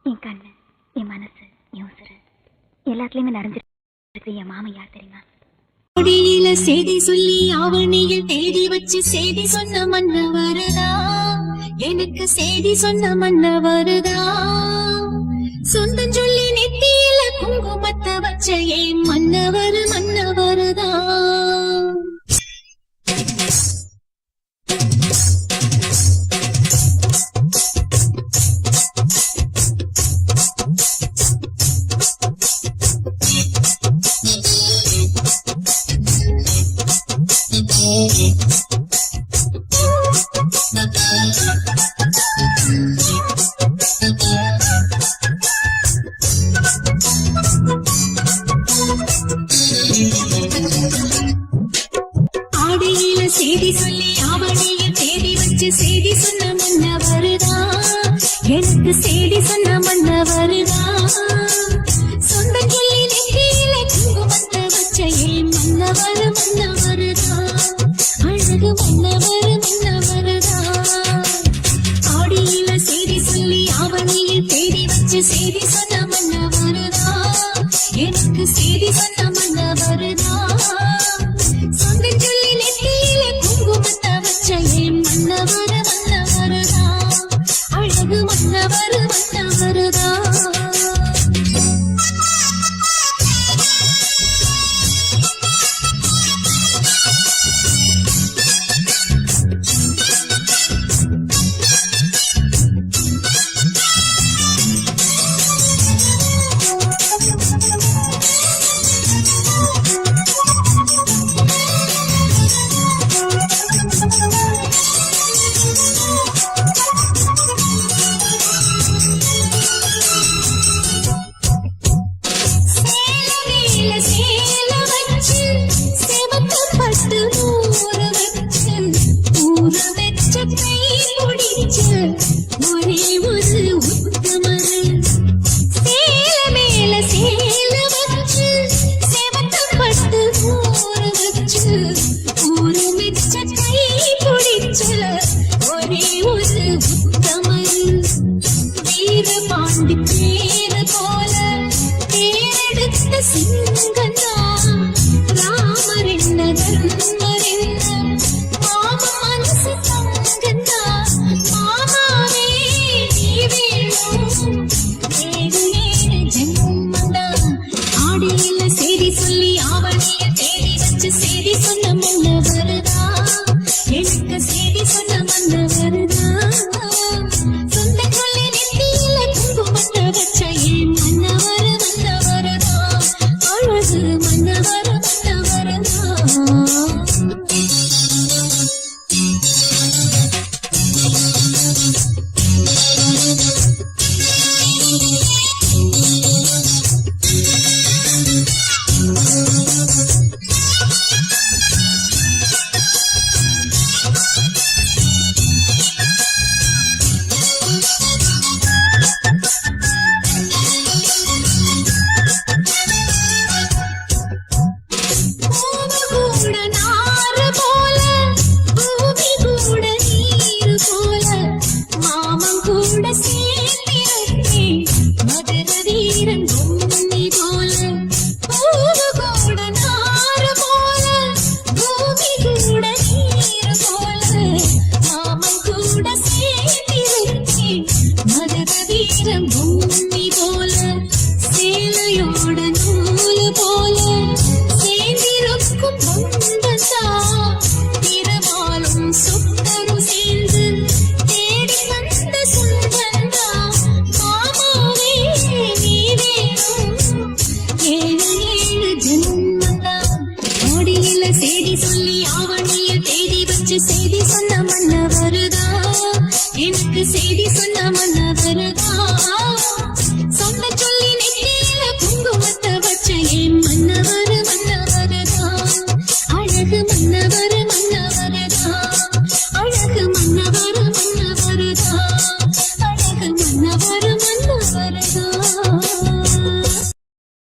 என் கண்ணு, என் மனசு, என் உசுறு எல்லாத்துலயுமே நிறைஞ்சிருக்கு என் மாமன். யார் தெரியுமா? கொடியில செய்தி சொல்லி ஆவணியில் தேடி வச்சு செய்தி சொன்ன மன்ன வருதா, எனக்கு செய்தி சொன்ன மன்ன வருதா. சொந்தம் சொல்லி நெத்தியில குங்குமத்தை வச்ச ஏன் மன்னவர் மன்னவருதா. ஆடியில செய்தி சொல்லி ஆவணிய தேடி வச்சு செய்தி சொன்ன மன்ன வருதா, எனக்கு செய்தி சொன்ன மன்ன வருதா. சொந்தம் சொல்லி நெற்றியில குங்குமத்தை வச்ச ஏன் மன்னவர் மன்னவருதா, அழகு மன்னவர் மன்னவருதா. ஆடியில செய்தி சொல்லி ஆவணிய தேடி வச்சு செய்தி சொன்ன மன்ன வருதா, எனக்கு செய்தி சொன்ன மன்ன வருதா. சொந்தம் சொல்லி நெத்தியில குங்குமத்தை வச்ச ஏன் மன்னவர் மன்னவருதா, அழகு மன்னவர் மன்னவருதா. பாண்டி பேர போல பேரெடுத்த சிங்கந்தா, ராமர் என்ன தர்மர் என்ன மாமா மனசு தங்கந்தா. மாமாவே நீ வேணும் ஏழு ஏழு ஜென்மந்தா. ஆடியில செய்தி சொல்லி ஆவணிய தேடி வச்சு செய்தி சொன்ன மன்ன வருதா, எனக்கு செய்தி சொன்ன மன்ன வருதா. பூமி போல சேலையோட நூலு போல சேர்ந்திருக்கும் பந்தந்தா, திருமாலும் சுத்தரும் சேர்ந்து தேடி வந்த சுந்தந்தா. மாமாவே நீ வேணும் ஏழு ஏழு ஜென்மந்தா. ஓடியில செய்தி சொல்லி ஆவணிய தேடி வச்சு செய்தி சொன்ன மன்ன வருதா, எனக்கு செய்தி